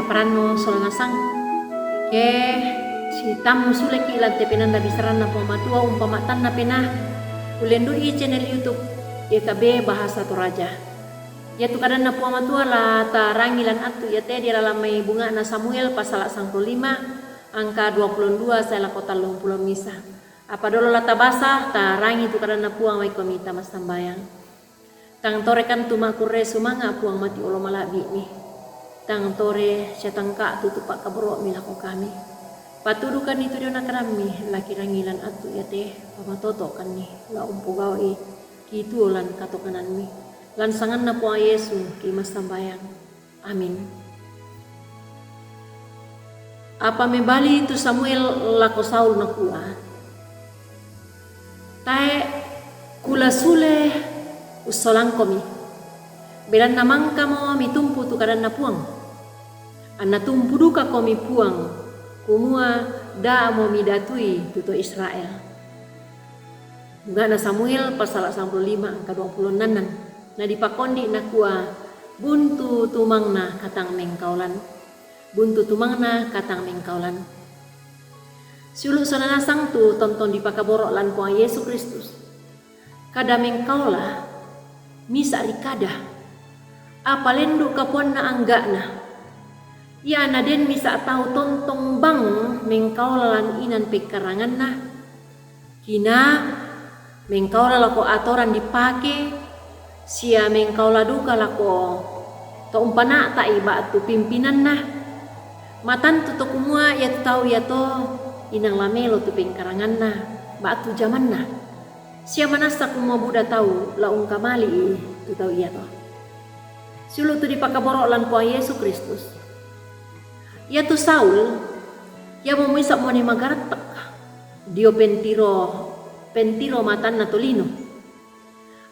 parano solana sang ke si tamu sule ki ilan tepenan da bisaran na pamatua umpamatan na pena ulendui channel YouTube YKB Bahasa Toraja. Ya tu kadan na pamatua la tarangilan atu ya te dia lamai bunga na Samuel pasal 95 angka 22 saya la kota lumpulo misa. Apa dolo la tabasa tarangi tu kadan na puang mai komita mas tambayang. Tang tore kan tu makure sumanga puang mati ulo malabi ni. Tang tore syatangka tu tupak kabro milako kami. Patudukan itu dia nak kami laki rangilan atu ya teh pamatoto kan ni la umpu gawi kitu lan katokanan mi lan sangan na po Yesu ki mas tambayang. Amin. Apa membali itu Samuel lako Saul na kuah tae kula sule usolang komi belan namang kamo mitumpu tu kadan na puang anna tumpu duka komi puang kumua da mo midatui tuto Israel. Buga na Samuel pasal 95 angka 26 na dipakondi na kuah buntu tumang na katang mengkaulan. Buntu tumang na katang mengkaulan. Siulu sananasang tu tonton dipakaborok lan puang Yesus Kristus. Kada mengkaula misa rikada. Apa lendu kapuan na angga na. Ya na den misa tahu tontong bang mengkaula lan inan pekarangan na. Kina mengkaula lako atoran dipake. Sia mengkaula duka lako to umpana ta iba tu pimpinan na. Matan tu to kumua ya tahu ya to inang lamelo tu pengkarangan na batu zaman na. Sia manasa kumua buda tahu laung kamali tu tahu ya to. Sulu tu dipakaborok lan puang Yesus Kristus. Ya tu Saul ya mau misa mo ni magaratak. Dio pentiro matan na tolino.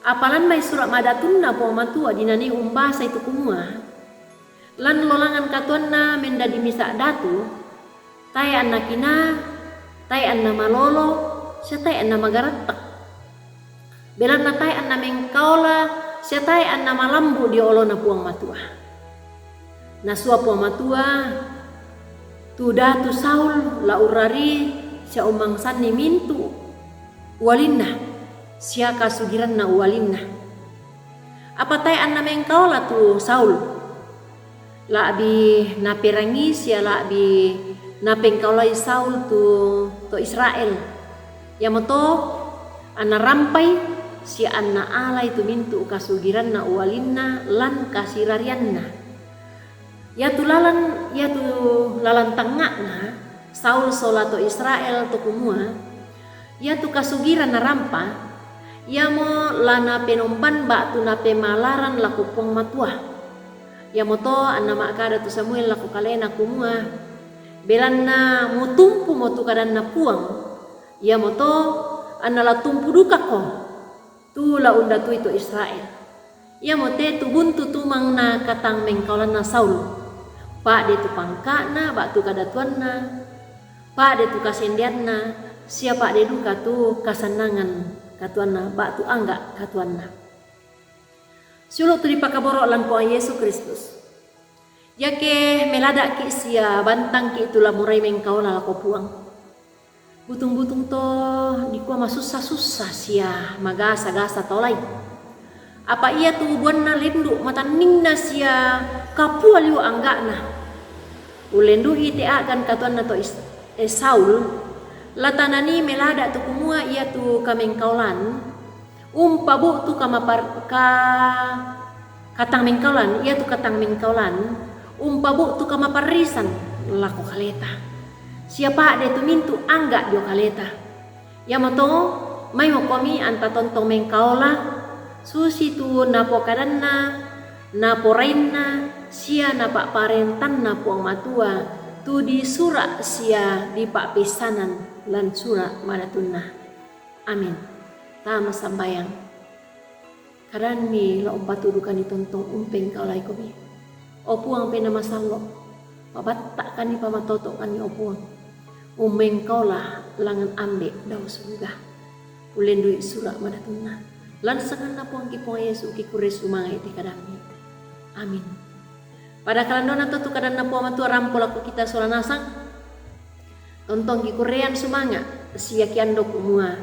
Apalan may surat madatun na po matua dinani umbasa itu kumua. Lan lolangan katuan na menda di misa datu. Tayan na kina, tayan na malolo, siya tayan na magaratak. Belan na tayan na mengkaula, siya tayan na malambu di olo na puang matua. Nasua puang matua, tu datu Saul la urari siya umangsan ni mintu. Walinna. Siya kasugiran na uwalin na. Apa tayan na mengkaula tu Saul. Laabi naperangi siya laabi napengkaulay Saul tu Israel. Yamoto ana rampay siya ana alay tu mintu kasugiran na uwalin na lan kasirarian na. Ya tu lalan tengah na Saul sola tu Israel tu kumua. Ya tu kasugiran na rampa. Ya mo lana penomban ba tu na pemalaran laku pong matua. Ya mo to anna makada tu Samuel laku kalena kumua. Belan na mutumpu mo tu kadan na puang. Ya mo to anna la tumpu duka ko. Tu la unda tu itu Israel. Ya mo te tu buntu tumang na katang mengkaulan na Saul. Pa de tu pangka na ba tu kadatuan na. Pa de tu kasendian na. Siapa de duka tu kasanangan katuan na ba tu angga katuan na. Suluk tu dipakaborok lan puang Yesus Kristus. Ya ke melada ki sia bantang ki itulah murai mengkaula lako puang. Butung-butung to dikuah masusah-susah sia magasa-gasa tolai. Apa ia tu buan na lendu matan ningna sia kapua liu angga na. Ulendu ite akan katuan na to Saul. Latanani melada tu kumua ia tu kamengkaulan umpabu tu katang mengkaulan ia tu katang mengkaulan umpabu tu kamaparisan laku kaleta siapa de tu mintu angga dio kaleta ya moto mai mo komi anta tontong mengkaula susi tu napo kadanna napo rainna sia napa parentan na puang matua tu di surat sia di pak pesanan lan surat madatunna. Amin. Tama sambayang. Karan mi lo umpatudukan itontong umpeng kaulay ko mi. Opuang penamasalo. Pabatak kan ni pamatoto kan ni opuang. Umeng kaulah langan ambe daw surga. Ulendui surat madatunna. Lan sangan na puang kipong Yesu kikures umangay ti kadami. Amin. Pada kalandona tu kadan na puama tu rampol aku kita sola nasang. Tontong ki Korean sumanga sia ki ando kumua.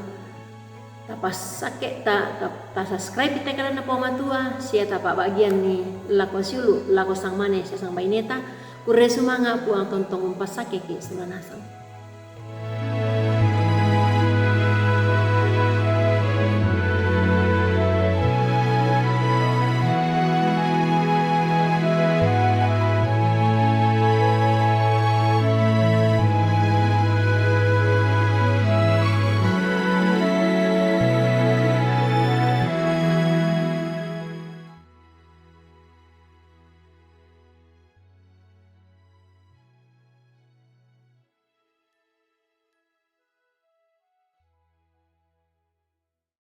Tapas sake ta subscribe kita kadan na puama tua sia tapa bagian ni lako siulu lako sang mane sia sang baineta kure sumanga puang tontong umpas sake ki sola nasang.